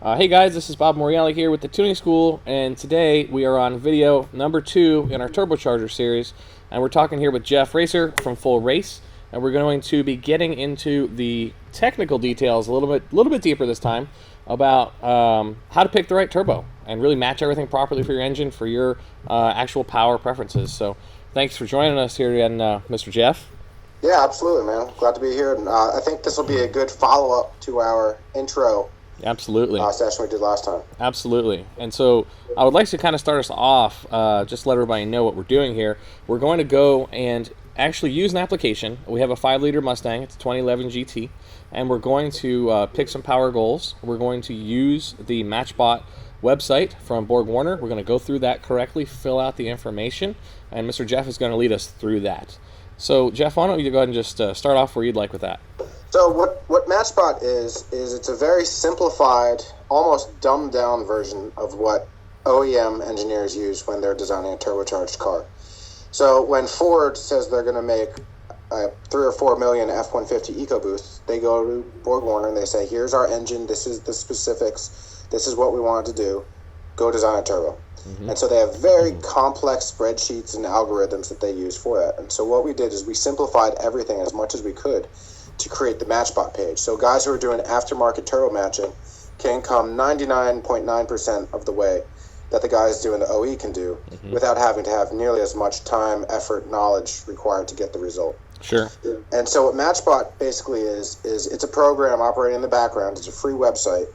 Hey guys, this is Bob Morelli here with the Tuning School, and today we are on video number 2 in our turbocharger series, and we're talking here with Jeff Racer from Full Race, and we're going to be getting into the technical details a little bit deeper this time about how to pick the right turbo and really match everything properly for your engine for your actual power preferences. So thanks for joining us here again, Mr. Jeff. Yeah, absolutely, man. Glad to be here. And I think this will be a good follow-up to our intro session we did last time. Absolutely. And so I would like to kind of start us off, just let everybody know what we're doing here. We're going to go and actually use an application. We have a 5-liter Mustang. It's a 2011 GT. And we're going to pick some power goals. We're going to use the Matchbot website from Borg Warner. We're going to go through that correctly, fill out the information, and Mr. Jeff is going to lead us through that. So, Jeff, why don't you go ahead and just start off where you'd like with that? So what Matchbot is it's a very simplified, almost dumbed-down version of what OEM engineers use when they're designing a turbocharged car. So when Ford says they're going to make 3 or 4 million F-150 EcoBoosts, they go to Borg Warner and they say, here's our engine, this is the specifics, this is what we want it to do, go design a turbo. Mm-hmm. And so they have very complex spreadsheets and algorithms that they use for that. And so what we did is we simplified everything as much as we could to create the Matchbot page. So guys who are doing aftermarket turbo matching can come 99.9% of the way that the guys doing the OE can do without having to have nearly as much time, effort, knowledge required to get the result. Sure. And so what Matchbot basically is it's a program operating in the background. It's a free website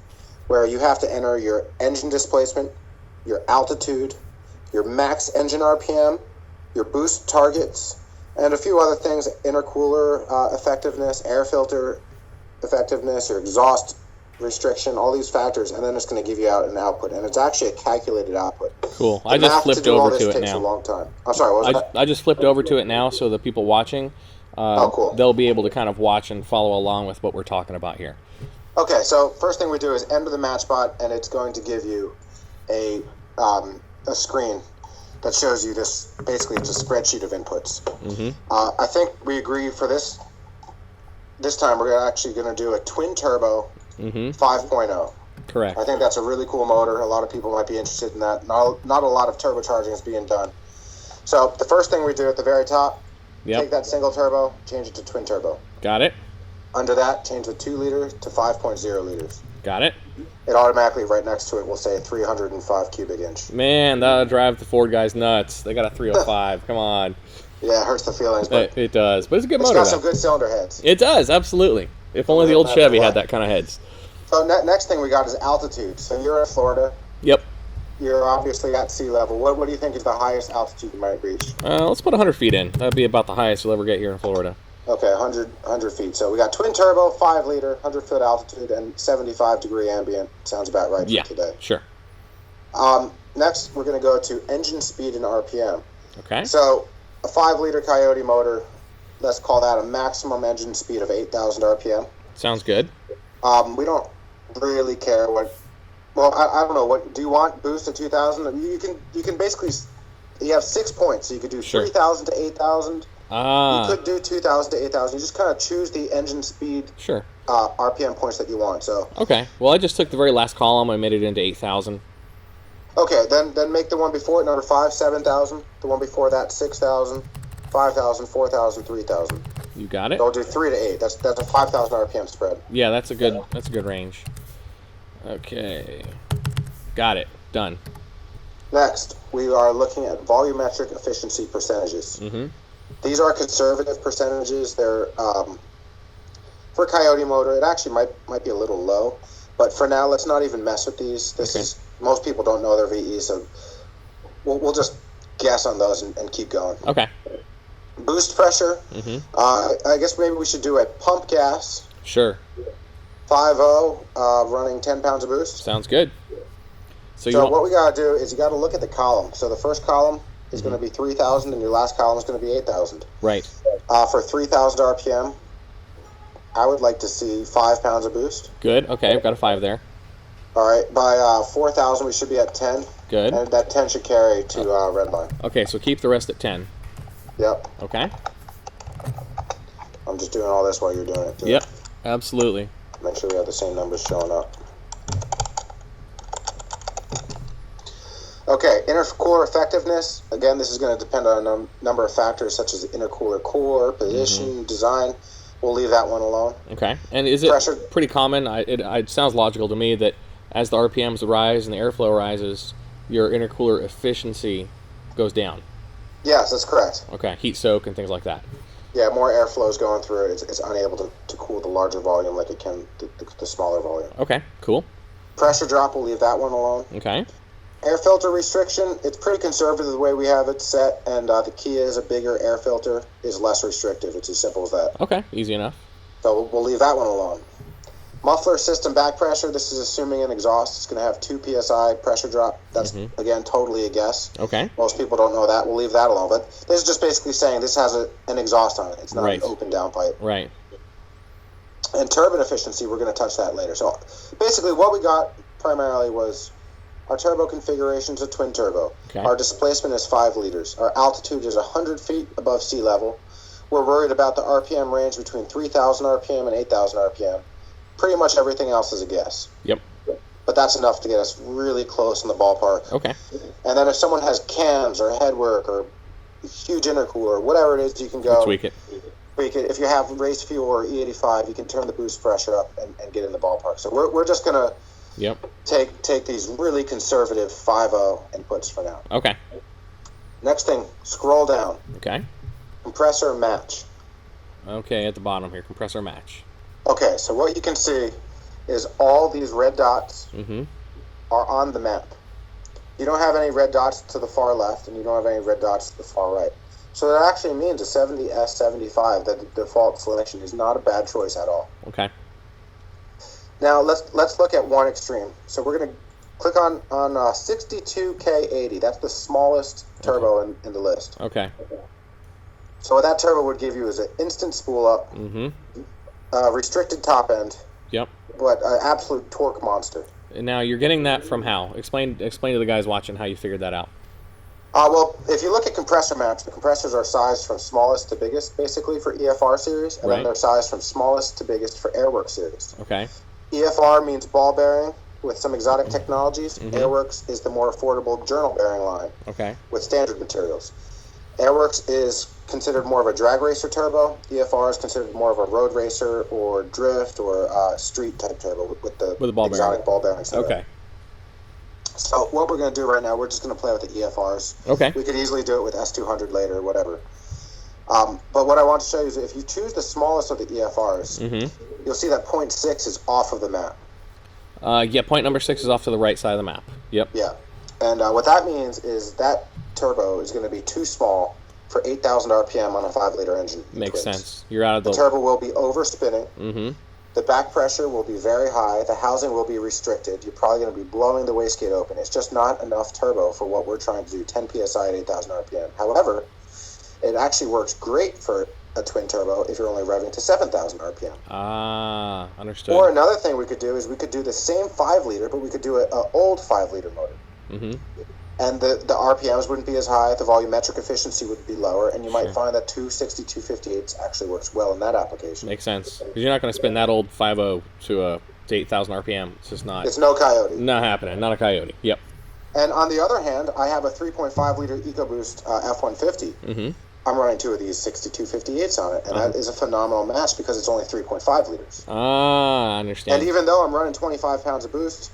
where you have to enter your engine displacement, your altitude, your max engine RPM, your boost targets, and a few other things: intercooler effectiveness, air filter effectiveness, your exhaust restriction, all these factors, and then it's going to give you out an output. And it's actually a calculated output. Cool. I just flipped over to it now. Takes a long time. I'm sorry, what was that? I just flipped over to it now, so the people watching, cool. They'll be able to kind of watch and follow along with what we're talking about here. Okay, so first thing we do is enter the Matchbot, and it's going to give you a screen that shows you this. Basically, it's a spreadsheet of inputs. I think we agree for this time we're actually going to do a twin turbo 5.0. Correct. I think that's a really cool motor. A lot of people might be interested in that. Not a lot of turbocharging is being done. So the first thing we do at the very top, take that single turbo, change it to twin turbo. Got it. Under that, change the 2 liter to 5.0 liters. Got it. It automatically, right next to it, will say 305 cubic inch. Man, that'll drive the Ford guys nuts. They got a 305. Come on. Yeah, it hurts the feelings. But it does. But it's a good motor. It's got some good cylinder heads. It does, absolutely. If only the old Chevy had that kind of heads. So next thing we got is altitude. So you're in Florida. Yep. You're obviously at sea level. What do you think is the highest altitude you might reach? Let's put 100 feet in. That'd be about the highest you'll ever get here in Florida. Okay, 100 feet. So we got twin turbo, 5 liter, 100-foot altitude, and 75-degree ambient. Sounds about right for today. Sure. Next, we're going to go to engine speed and RPM. Okay. So a 5-liter Coyote motor, let's call that a maximum engine speed of 8,000 RPM. Sounds good. We don't really care what. Well, I don't know. What do you want? Boost to 2,000? You can basically. You have 6 points. So you could do 3,000 to 8,000. You could do 2,000 to 8,000. You just kind of choose the engine speed, RPM points that you want. So okay. Well, I just took the very last column. I made it into 8,000. Okay, then make the one before it number 5, 7,000. The one before that, 6,000, 5,000, 4,000, 3,000. You got it. Don't do 3 to 8. That's a 5,000 RPM spread. Yeah, that's a good range. Okay, got it. Done. Next, we are looking at volumetric efficiency percentages. These are conservative percentages. They're for Coyote motor. It actually might be a little low, but for now, let's not even mess with these. This is most people don't know their VE, so we'll just guess on those and keep going. Okay. Boost pressure. I guess maybe we should do a pump gas. Sure. 5.0, running 10 pounds of boost. Sounds good. So what we got to do is you got to look at the column. So the first column is going to be 3,000, and your last column is going to be 8,000. Right. For 3,000 RPM, I would like to see 5 pounds of boost. Good. Okay, I've got a 5 there. All right. By 4,000, we should be at 10. Good. And that 10 should carry to red line. Okay, so keep the rest at 10. Yep. Okay. I'm just doing all this while you're doing it, too. Yep, absolutely. Make sure we have the same numbers showing up. Okay, intercooler effectiveness. Again, this is going to depend on a number of factors such as the intercooler core, position, design. We'll leave that one alone. Okay. And is it Pressure. pretty common? It sounds logical to me that as the RPMs rise and the airflow rises, your intercooler efficiency goes down. Yes, that's correct. Okay. Heat soak and things like that. Yeah, more airflow is going through it. It's unable to cool the larger volume like it can the smaller volume. Okay. Cool. Pressure drop, we'll leave that one alone. Okay. Air filter restriction, it's pretty conservative the way we have it set, and the key is a bigger air filter is less restrictive. It's as simple as that. Okay. Easy enough. So we'll leave that one alone. Muffler system back pressure, this is assuming an exhaust. It's going to have 2 psi pressure drop. That's, again, totally a guess. Okay. Most people don't know that. We'll leave that alone. But this is just basically saying this has an exhaust on it. It's not an open downpipe. Right. And turbine efficiency, we're going to touch that later. So basically what we got primarily was our turbo configuration is a twin turbo. Okay. Our displacement is 5 liters. Our altitude is 100 feet above sea level. We're worried about the RPM range between 3,000 RPM and 8,000 RPM. Pretty much everything else is a guess. Yep. But that's enough to get us really close in the ballpark. Okay. And then if someone has cams or headwork or huge intercooler, whatever it is, you can go tweak it. If you have race fuel or E85, you can turn the boost pressure up and get in the ballpark. So we're just gonna take these really conservative 5.0 inputs for now. Okay. Next thing, scroll down. Okay. Compressor match. Okay, at the bottom here, compressor match. Okay, so what you can see is all these red dots are on the map. You don't have any red dots to the far left, and you don't have any red dots to the far right. So that actually means a 70S75, that the default selection is not a bad choice at all. Okay. Now let's look at one extreme. So we're going to click on 62K80. That's the smallest turbo in the list. Okay. So what that turbo would give you is an instant spool up, restricted top end. Yep. But an absolute torque monster. And now you're getting that from how? Explain to the guys watching how you figured that out. Well, if you look at Compressor Match, the compressors are sized from smallest to biggest, basically, for EFR series, and then they're sized from smallest to biggest for AirWorks series. Okay. EFR means ball bearing with some exotic technologies. AirWorks is the more affordable journal bearing line with standard materials. AirWorks is considered more of a drag racer turbo. EFR is considered more of a road racer or drift or street type turbo with the exotic ball bearings. Okay. So what we're going to do right now, we're just going to play with the EFRs. Okay. We could easily do it with S200 later or whatever. But what I want to show you is if you choose the smallest of the EFRs, you'll see that 0.6 is off of the map. Yeah, point number 6 is off to the right side of the map. Yep. Yeah. And what that means is that turbo is going to be too small for 8,000 RPM on a 5-liter engine. Makes sense. You're out of the turbo will be overspinning. The back pressure will be very high. The housing will be restricted. You're probably going to be blowing the wastegate open. It's just not enough turbo for what we're trying to do, 10 psi at 8,000 RPM. However, it actually works great for a twin turbo if you're only revving to 7,000 RPM. Ah, understood. Or another thing we could do is we could do the same 5-liter, but we could do an old 5-liter motor. And the RPMs wouldn't be as high, the volumetric efficiency would be lower, and you might find that 260, 258 actually works well in that application. Makes sense. Because you're not going to spin that old 5.0 to 8,000 RPM. It's just not... It's no coyote. Not happening. Not a coyote. Yep. And on the other hand, I have a 3.5-liter EcoBoost F-150. I'm running 2 of these 6258s on it, and that is a phenomenal match because it's only 3.5 liters. Ah, I understand. And even though I'm running 25 pounds of boost,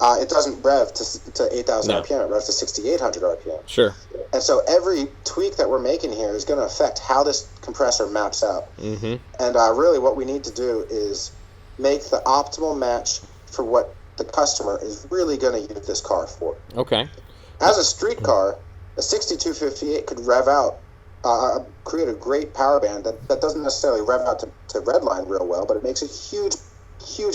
it doesn't rev to 8,000 RPM. It revs to 6,800 RPM. Sure. And so every tweak that we're making here is going to affect how this compressor maps out. And really what we need to do is make the optimal match for what the customer is really going to use this car for. Okay. As a street car, a 6258 could rev out, create a great power band that doesn't necessarily rev out to redline real well, but it makes a huge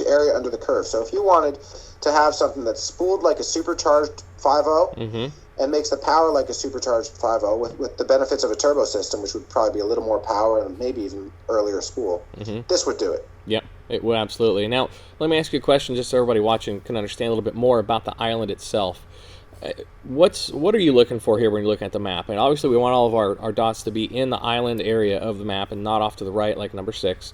area under the curve. So if you wanted to have something that's spooled like a supercharged 5.0 and makes the power like a supercharged 5.0 with the benefits of a turbo system, which would probably be a little more power and maybe even earlier spool, this would do it. Yep, it would absolutely. Now, let me ask you a question just so everybody watching can understand a little bit more about the island itself. What are you looking for here when you're looking at the map? And obviously we want all of our dots to be in the island area of the map and not off to the right like number 6.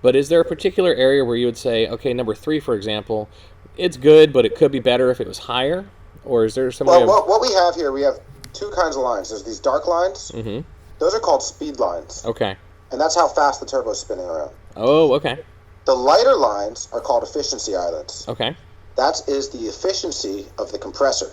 But is there a particular area where you would say, okay, number 3, for example, it's good, but it could be better if it was higher? or is there some way Well, of... what we have here, we have two kinds of lines. There's these dark lines. Mm-hmm. Those are called speed lines. Okay. And that's how fast the turbo is spinning around. Oh, okay. The lighter lines are called efficiency islands. Okay. That is the efficiency of the compressor.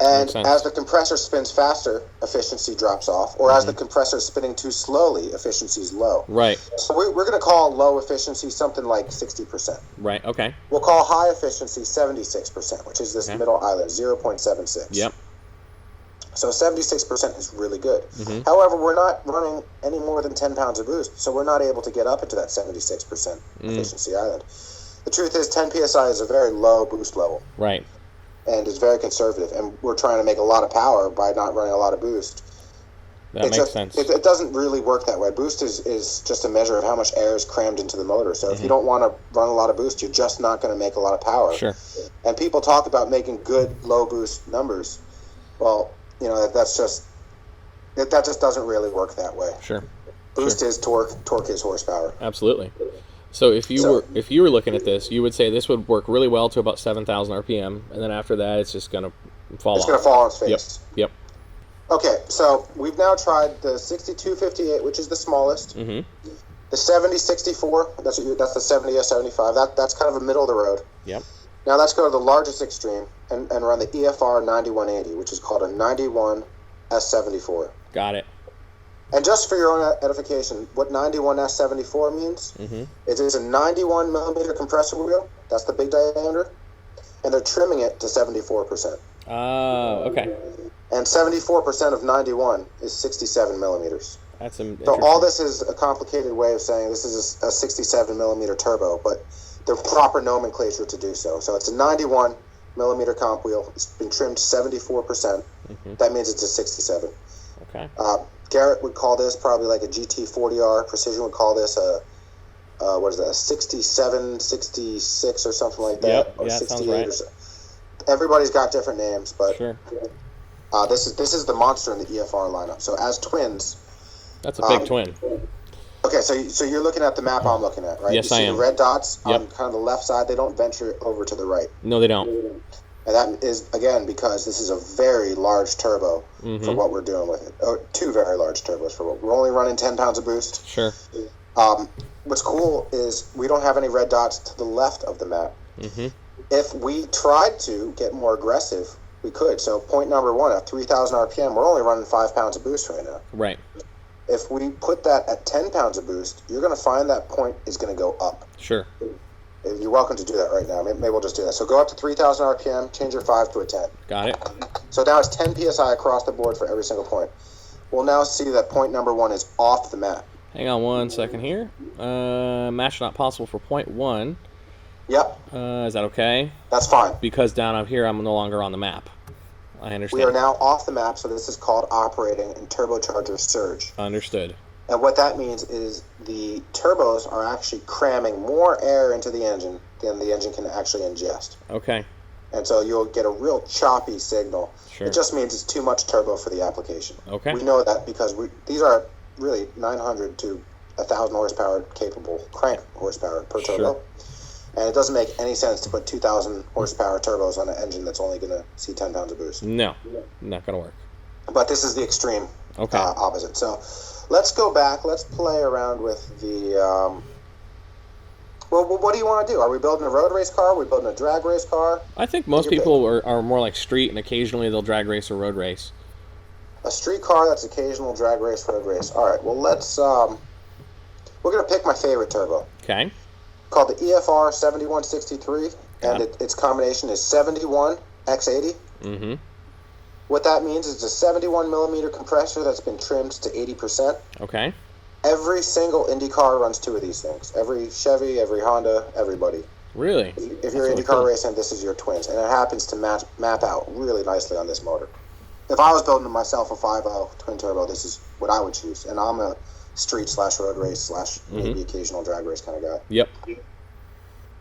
And as the compressor spins faster, efficiency drops off. Or as the compressor is spinning too slowly, efficiency is low. Right. So we're going to call low efficiency something like 60%. Right, okay. We'll call high efficiency 76%, which is this middle island, 0.76. Yep. So 76% is really good. Mm-hmm. However, we're not running any more than 10 pounds of boost, so we're not able to get up into that 76% efficiency island. The truth is 10 psi is a very low boost level. Right. And it's very conservative, and we're trying to make a lot of power by not running a lot of boost. That makes sense. It doesn't really work that way. Boost is just a measure of how much air is crammed into the motor. So if you don't want to run a lot of boost, you're just not going to make a lot of power. Sure. And people talk about making good low boost numbers. Well, you know, that just doesn't really work that way. Sure. Boost is torque is horsepower. Absolutely. So if you were looking at this, you would say this would work really well to about 7,000 RPM, and then after that, it's just going to fall off. It's going to fall on its face. Yep. Okay, so we've now tried the 6258, which is the smallest. Mm-hmm. The 7064, that's the 70S75. That's kind of a middle of the road. Yep. Now let's go to the largest extreme and run the EFR 9180, which is called a 91S74. Got it. And just for your own edification, what 91S74 means is it's a 91 millimeter compressor wheel. That's the big diameter. And they're trimming it to 74%. Okay. And 74% of 91 is 67 millimeters. That's so all this is a complicated way of saying this is a 67 millimeter turbo, but the proper nomenclature to do so. So it's a 91 millimeter comp wheel. It's been trimmed to 74%. That means it's a 67. Okay. Garrett would call this probably like a GT40R. Precision would call this a 67, 66 or something like that. Yep. Or Yeah, 68 sounds right. or so. Everybody's got different names, but sure. This is the monster in the EFR lineup. So as twins, that's a big twin. Okay, so you're looking at the map I'm looking at, right? Yes, you see I am. The red dots Yep. on kind of the left side. They don't venture over to the right. No, they don't. And that is, again, because this is a very large turbo for what we're doing with it. Oh, two very large turbos for what we're only running 10 pounds of boost. Sure. What's cool is we don't have any red dots to the left of the map. If we tried to get more aggressive, we could. So point number one, at 3,000 RPM, we're only running 5 pounds of boost right now. Right. If we put that at 10 pounds of boost, you're going to find that point is going to go up. Sure. You're welcome to do that right now. Maybe we'll just do that. So go up to 3,000 RPM, change your 5 to a 10. Got it. So now it's 10 PSI across the board for every single point. We'll now see that point number one is off the map. Hang on 1 second here. Match not possible for point 1. Yep. Is that okay? That's fine. Because down up here, I'm no longer on the map. I understand. We are now off the map, so this is called operating in turbocharger surge. Understood. And what that means is the turbos are actually cramming more air into the engine than the engine can actually ingest. Okay. And so you'll get a real choppy signal. Sure. It just means it's too much turbo for the application. Okay. We know that because these are really 900 to 1,000 horsepower capable crank horsepower per turbo. Sure. And it doesn't make any sense to put 2,000 horsepower turbos on an engine that's only going to see 10 pounds of boost. No, not going to work. But this is the extreme Okay. opposite. So let's go back. Let's play around with the... well, what do you want to do? Are we building a road race car? Are we building a drag race car? I think most people are more like street, and occasionally they'll drag race or road race. A street car that's occasional drag race, road race. All right, well, let's... we're going to pick my favorite turbo. Okay. Called the EFR 7163, and its combination is 71X80. Mm-hmm. What that means is it's a 71 millimeter compressor that's been trimmed to 80%. Okay. Every single Indy car runs 2 of these things. Every Chevy, every Honda, everybody. Really? If you're Indy car racing, this is your twins, and it happens to map out really nicely on this motor. If I was building myself a 5.0 twin turbo, this is what I would choose, and I'm a street/road race / maybe occasional drag race kind of guy. Yep.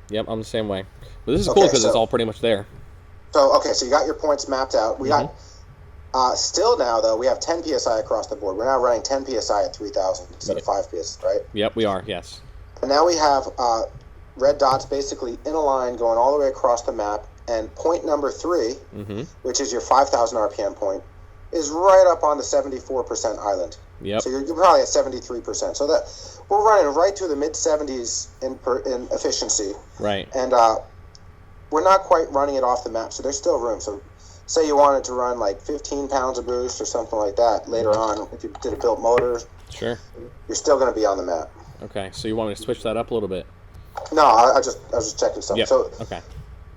Yep, I'm the same way. But this is cool because it's all pretty much there. So you got your points mapped out. We got still now though we have 10 psi across the board. We're now running 10 psi at 3,000 instead of 5 psi, right? Yep, we are. Yes. And now we have red dots basically in a line going all the way across the map, and point number 3, Mm-hmm. which is your 5,000 RPM point, is right up on the 74% island. Yep. So you're probably at 73%. So that we're running right to the mid 70s in efficiency. Right. And we're not quite running it off the map, so there's still room. So say you wanted to run like 15 pounds of boost or something like that later on, if you did a built motor, Sure. you're still going to be on the map. Okay, so you want me to switch that up a little bit? No, I was just checking stuff. Yep. So Okay.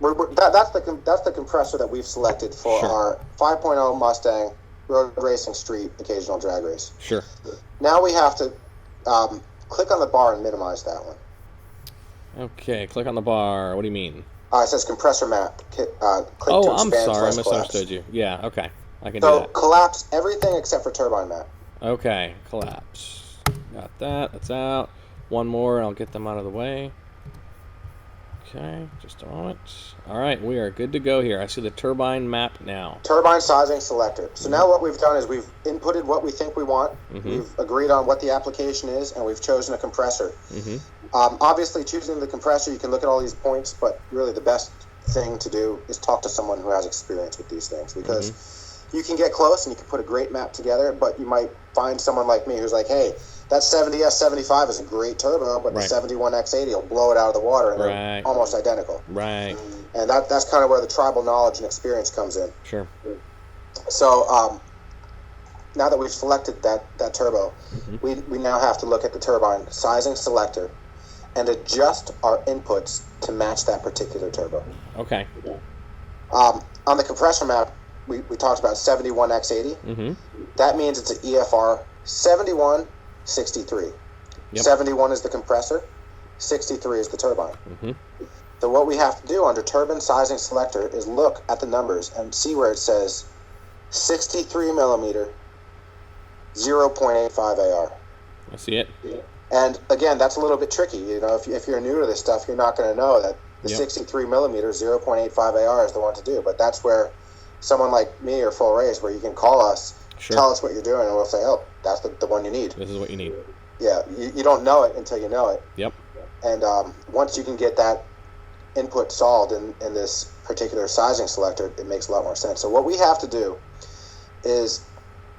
that's the compressor that we've selected for Sure. our 5.0 Mustang road racing street occasional drag race. Sure. Now we have to click on the bar and minimize that one. Okay, click on the bar. What do you mean? It says compressor map. Click to Oh, I'm expand sorry. I / misunderstood collapse. you. Yeah, okay. I can do So that. collapse everything except for turbine map. Okay, collapse. Got that. That's out. One more, and I'll get them out of the way. Okay, just a moment. All right, we are good to go here. I see the turbine map now. Turbine sizing selector. So now what we've done is we've inputted what we think we want. Mm-hmm. We've agreed on what the application is, and we've chosen a compressor. Mm-hmm. Obviously, choosing the compressor, you can look at all these points, but really the best thing to do is talk to someone who has experience with these things, because you can get close and you can put a great map together, but you might find someone like me who's like, hey, that 70S75 is a great turbo, but Right. the 71X80 will blow it out of the water, and Right. they're almost identical. Right. And that's kind of where the tribal knowledge and experience comes in. Sure. So now that we've selected that turbo, we now have to look at the turbine sizing selector and adjust our inputs to match that particular turbo. Okay. On the compressor map, we talked about 71X80. Mm-hmm. That means it's an EFR 7163. Yep. 71 is the compressor, 63 is the turbine. Mm-hmm. So what we have to do under turbine sizing selector is look at the numbers and see where it says 63 millimeter, 0.85 AR. I see it. And again, that's a little bit tricky. You know, if you're new to this stuff, you're not going to know that the Yep. 63 millimeter, 0.85 AR is the one to do. But that's where someone like me or Full Race, where you can call us, Sure. tell us what you're doing, and we'll say, oh, that's the one you need. This is what you need. Yeah, you don't know it until you know it. Yep. And once you can get that input solved in this particular sizing selector, it makes a lot more sense. So what we have to do is,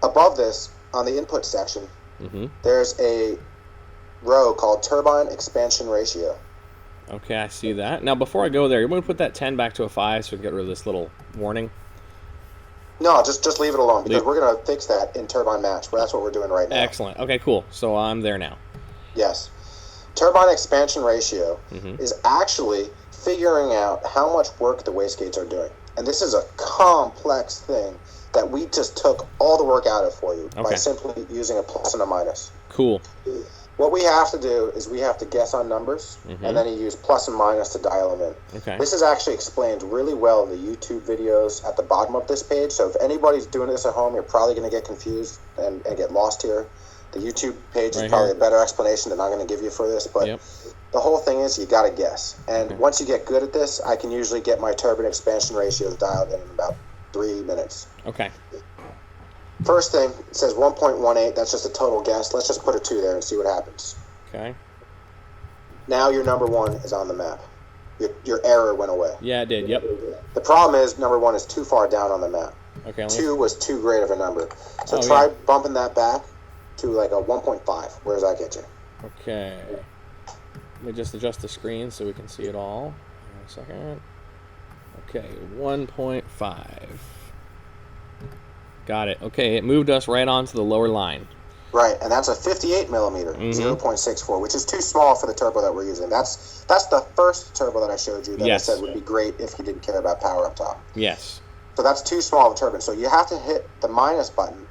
above this, on the input section, Mm-hmm. there's a row called Turbine Expansion Ratio. Okay, I see that. Now, before I go there, you want to put that 10 back to a 5 so we can get rid of this little warning? No, just leave it alone, because Leave- we're going to fix that in Turbine Match. Well, that's what we're doing right now. Excellent. Okay, cool. So I'm there now. Yes. Turbine Expansion Ratio Mhm. is actually figuring out how much work the wastegates are doing. And this is a complex thing that we just took all the work out of for you by Okay. simply using a plus and a minus. Cool. What we have to do is we have to guess on numbers, and then you use plus and minus to dial them in. Okay. This is actually explained really well in the YouTube videos at the bottom of this page. So if anybody's doing this at home, you're probably going to get confused and get lost here. The YouTube page is Right probably here. a better explanation than I'm going to give you for this. But Yep. the whole thing is you got to guess. And Okay. once you get good at this, I can usually get my turbine expansion ratios dialed in about 3 minutes. Okay. First thing, it says 1.18. That's just a total guess. Let's just put a 2 there and see what happens. Okay. Now your number 1 is on the map. Your error went away. Yeah, it did. Yep. The problem is number 1 is too far down on the map. Okay. let me- 2 was too great of a number. So Oh, try yeah. bumping that back to like a 1.5. Where does that get you? Okay. Let me just adjust the screen so we can see it all. Hang on a second. Okay, 1.5. Got it. Okay, it moved us right onto the lower line. Right, and that's a 58 millimeter, 0.64, which is too small for the turbo that we're using. That's the first turbo that I showed you that Yes. I said would be great if you didn't care about power up top. Yes. So that's too small of a turbine. So you have to hit the minus button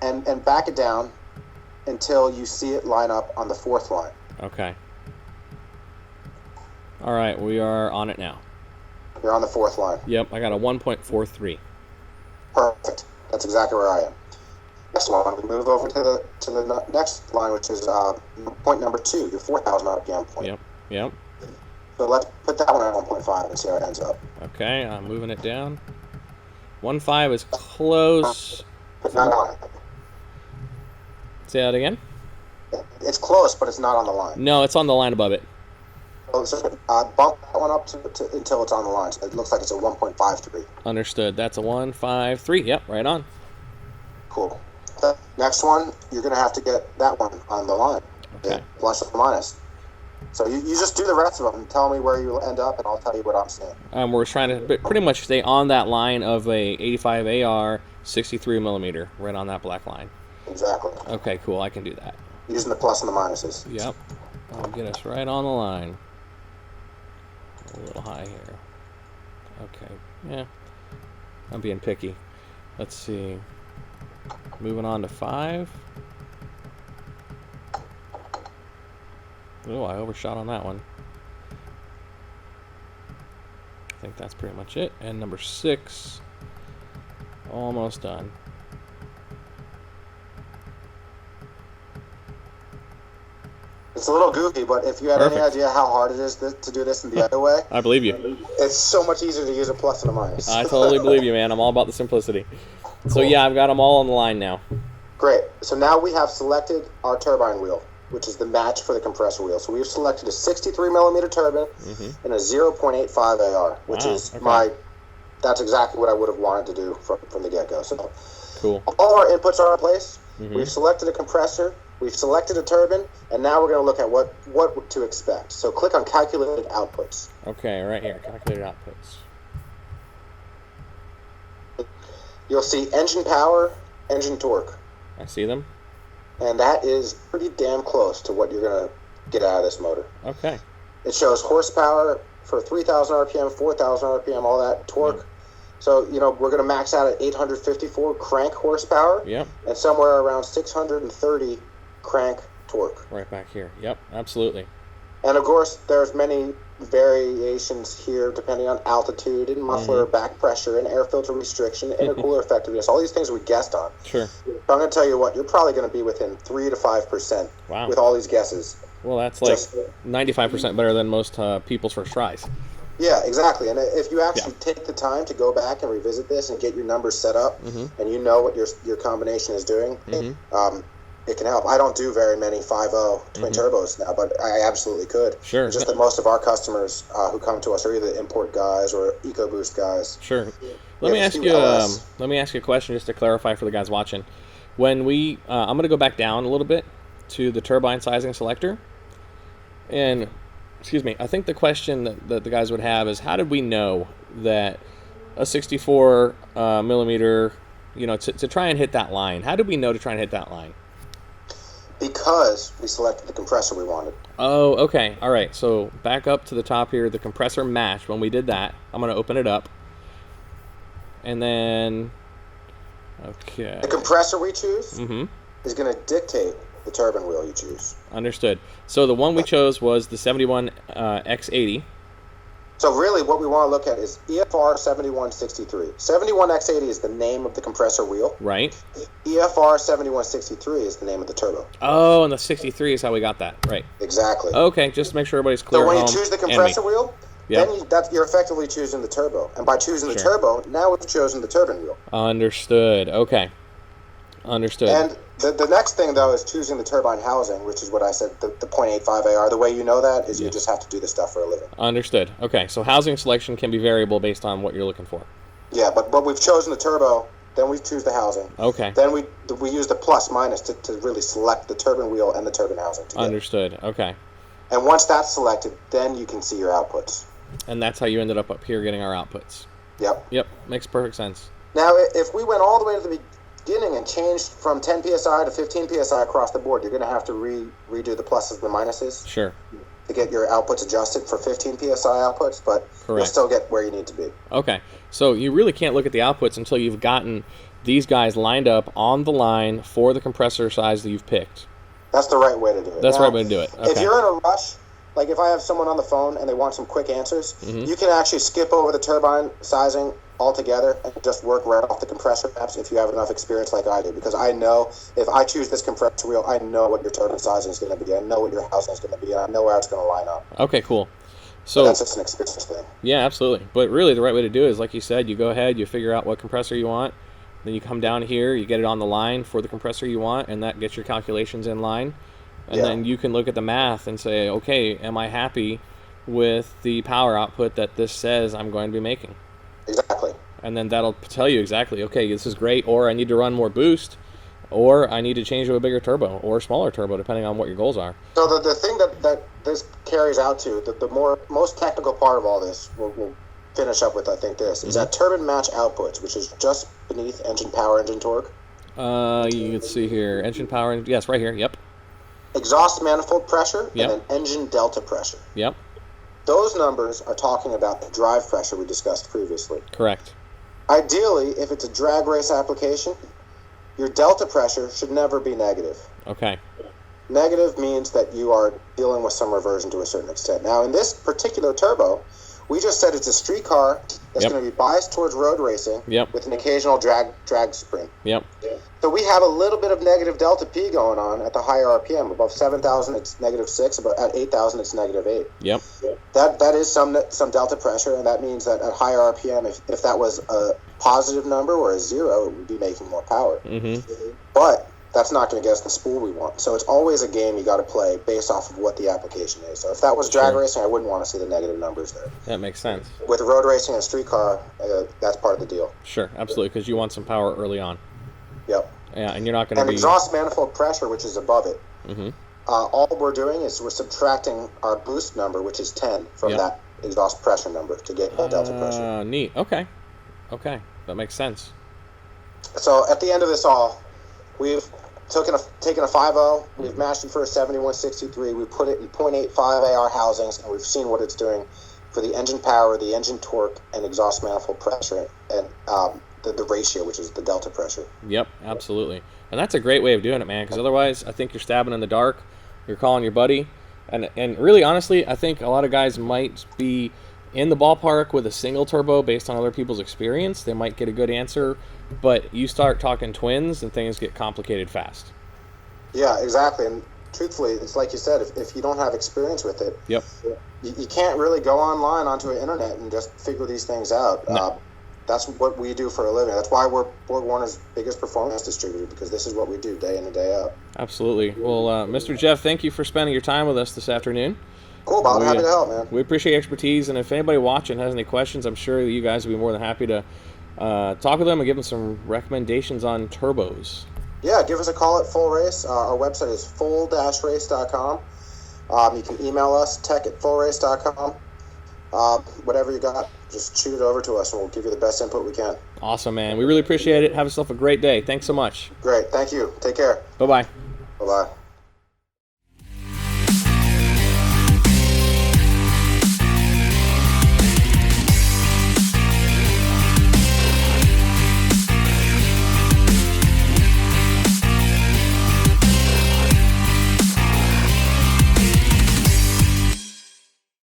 and back it down until you see it line up on the 4th line. Okay. All right, we are on it now. You're on the 4th line. Yep, I got a 1.43. Perfect. That's exactly where I am. Next one, we move over to the next line, which is point number 2, your 4,000 RPM point. Yep. Yep. So let's put that one at 1.5 and see how it ends up. Okay, I'm moving it down. 1.5 is close. But not on it. Say that again? It's close, but it's not on the line. No, it's on the line above it. bump that one up until it's on the line. So it looks like it's a 1.53. Understood. That's a 153. Yep, right on. Cool. The next one, you're going to have to get that one on the line. Okay. Plus or minus. So you just do the rest of them and tell me where you end up, and I'll tell you what I'm seeing. We're trying to pretty much stay on that line of a 85 AR 63 millimeter, right on that black line. Exactly. Okay, cool. I can do that. Using the plus and the minuses. Yep. I'll get us right on the line. A little high here. Okay. Yeah. I'm being picky. Let's see. Moving on to 5. Oh, I overshot on that one. I think that's pretty much it. And number 6. Almost done. It's a little goofy, but if you had any idea how hard it is to do this in the other way, I believe you. It's so much easier to use a plus and a minus. I totally believe you, man. I'm all about the simplicity. Cool. So yeah, I've got them all on the line now. Great. So now we have selected our turbine wheel, which is the match for the compressor wheel. So we've selected a 63 millimeter turbine and a 0.85 AR, which is that's exactly what I would have wanted to do from the get-go. So cool. All our inputs are in place. We've selected a compressor. We've selected a turbine, and now we're going to look at what to expect. So click on Calculated Outputs. Okay, right here, Calculated Outputs. You'll see engine power, engine torque. I see them. And that is pretty damn close to what you're going to get out of this motor. Okay. It shows horsepower for 3,000 RPM, 4,000 RPM, all that, torque. So, we're going to max out at 854 crank horsepower. Yep. And somewhere around 630 crank torque. Right back here. Yep, absolutely. And of course, there's many variations here depending on altitude and muffler back pressure and air filter restriction, intercooler effectiveness, all these things we guessed on. Sure. So I'm going to tell you what, you're probably going to be within 3 to 5% with all these guesses. Well, that's like 95% better than most people's first tries. Yeah, exactly. And if you actually take the time to go back and revisit this and get your numbers set up and you know what your combination is doing, it can help. I don't do very many 5.0 twin turbos now, but I absolutely could. Sure. It's just that most of our customers who come to us are either import guys or EcoBoost guys. Sure. Let me ask you a question just to clarify for the guys watching. When I'm going to go back down a little bit to the turbine sizing selector, and I think the question that the guys would have is, how did we know that a 64 millimeter, to try and hit that line? How did we know to try and hit that line? Because we selected the compressor we wanted. Oh, okay. All right. So back up to the top here, the compressor match. When we did that, I'm going to open it up. And then, okay. The compressor we choose is going to dictate the turbine wheel you choose. Understood. So the one we chose was the 71 X80. So really what we want to look at is EFR 7163. 71X80 is the name of the compressor wheel. Right. EFR 7163 is the name of the turbo. Oh, and the 63 is how we got that. Right. Exactly. Okay, just to make sure everybody's clear. So when you choose the compressor wheel, then you're effectively choosing the turbo. And by choosing the turbo, now we've chosen the turbine wheel. Understood. Okay. Understood. And the next thing, though, is choosing the turbine housing, which is what I said, the 0.85 AR. The way you know that is you just have to do this stuff for a living. Understood. Okay, so housing selection can be variable based on what you're looking for. Yeah, but we've chosen the turbo, then we choose the housing. Okay. Then we use the plus minus to really select the turbine wheel and the turbine housing together. Understood. Okay. And once that's selected, then you can see your outputs. And that's how you ended up here getting our outputs. Yep. Yep, makes perfect sense. Now, if we went all the way to the beginning and changed from 10 psi to 15 psi across the board, you're going to have to redo the pluses and the minuses. Sure. To get your outputs adjusted for 15 psi outputs, but you'll still get where you need to be. Okay, so you really can't look at the outputs until you've gotten these guys lined up on the line for the compressor size that you've picked. That's the right way to do it. That's the right way to do it. Okay. If you're in a rush, like if I have someone on the phone and they want some quick answers, you can actually skip over the turbine sizing altogether and just work right off the compressor maps if you have enough experience like I do, because I know if I choose this compressor wheel, I know what your turbine sizing is going to be, I know what your housing is going to be, and I know where it's going to line up. Okay, cool. So that's just an experience thing. Yeah, absolutely. But really the right way to do it is, like you said, you go ahead, you figure out what compressor you want, then you come down here, you get it on the line for the compressor you want, and that gets your calculations in line. And then you can look at the math and say, okay, am I happy with the power output that this says I'm going to be making. Exactly. And then that'll tell you exactly, okay, this is great, or I need to run more boost, or I need to change to a bigger turbo or a smaller turbo, depending on what your goals are. So the thing that this carries out to, the most technical part of all this, we'll finish up with, I think, this, is that turbine match outputs, which is just beneath engine power, engine torque. You can see here, engine power, yes, right here, yep. Exhaust manifold pressure, Yep. and then engine delta pressure. Yep, Those numbers are talking about the drive pressure we discussed previously. correct. Ideally, if it's a drag race application, your delta pressure should never be negative. Okay, Negative means that you are dealing with some reversion to a certain extent. Now, in this particular turbo, we just said it's a street car that's Yep. going to be biased towards road racing Yep. with an occasional drag sprint. yep, So we have a little bit of negative delta P going on at the higher RPM. Above 7,000, it's -6. At 8,000, it's -8. yep, That is some delta pressure, and that means that at higher RPM, if that was a positive number or a 0, it would be making more power. But that's not going to get us the spool we want. So it's always a game you got to play based off of what the application is. So if that was drag Sure. racing, I wouldn't want to see the negative numbers there. that makes sense. With road racing and street car, that's part of the deal. Sure, absolutely, because you want some power early on. Yep. Yeah, and you're not going to And be... exhaust manifold pressure, which is above it. Mhm. All we're doing is we're subtracting our boost number, which is 10, from Yep. that exhaust pressure number to get that delta pressure. Neat, okay, that makes sense. So at the end of this all, we've taken a 5.0, we've matched it for a 7163, we put it in 0.85 AR housings, and we've seen what it's doing for the engine power, the engine torque, and exhaust manifold pressure, and the ratio, which is the delta pressure. Yep, absolutely. And that's a great way of doing it, man, because otherwise I think you're stabbing in the dark, you're calling your buddy, and really, honestly, I think a lot of guys might be in the ballpark with a single turbo based on other people's experience. They might get a good answer, but you start talking twins and things get complicated fast. Yeah, exactly. And truthfully, it's like you said, if you don't have experience with it, Yep. you can't really go online onto the internet and just figure these things out. No. That's what we do for a living. That's why we're BorgWarner's biggest performance distributor, because this is what we do day in and day out. Absolutely. Well, Mr. Jeff, thank you for spending your time with us this afternoon. Cool, Bob. Happy to help, man. We appreciate your expertise, and if anybody watching has any questions, I'm sure that you guys would be more than happy to talk with them and give them some recommendations on turbos. Yeah, give us a call at Full Race. Our website is full-race.com. You can email us, tech@fullrace.com. Whatever you got, just shoot it over to us, and we'll give you the best input we can. Awesome, man. We really appreciate it. Have yourself a great day. Thanks so much. Great. Thank you. Take care. Bye-bye. Bye-bye.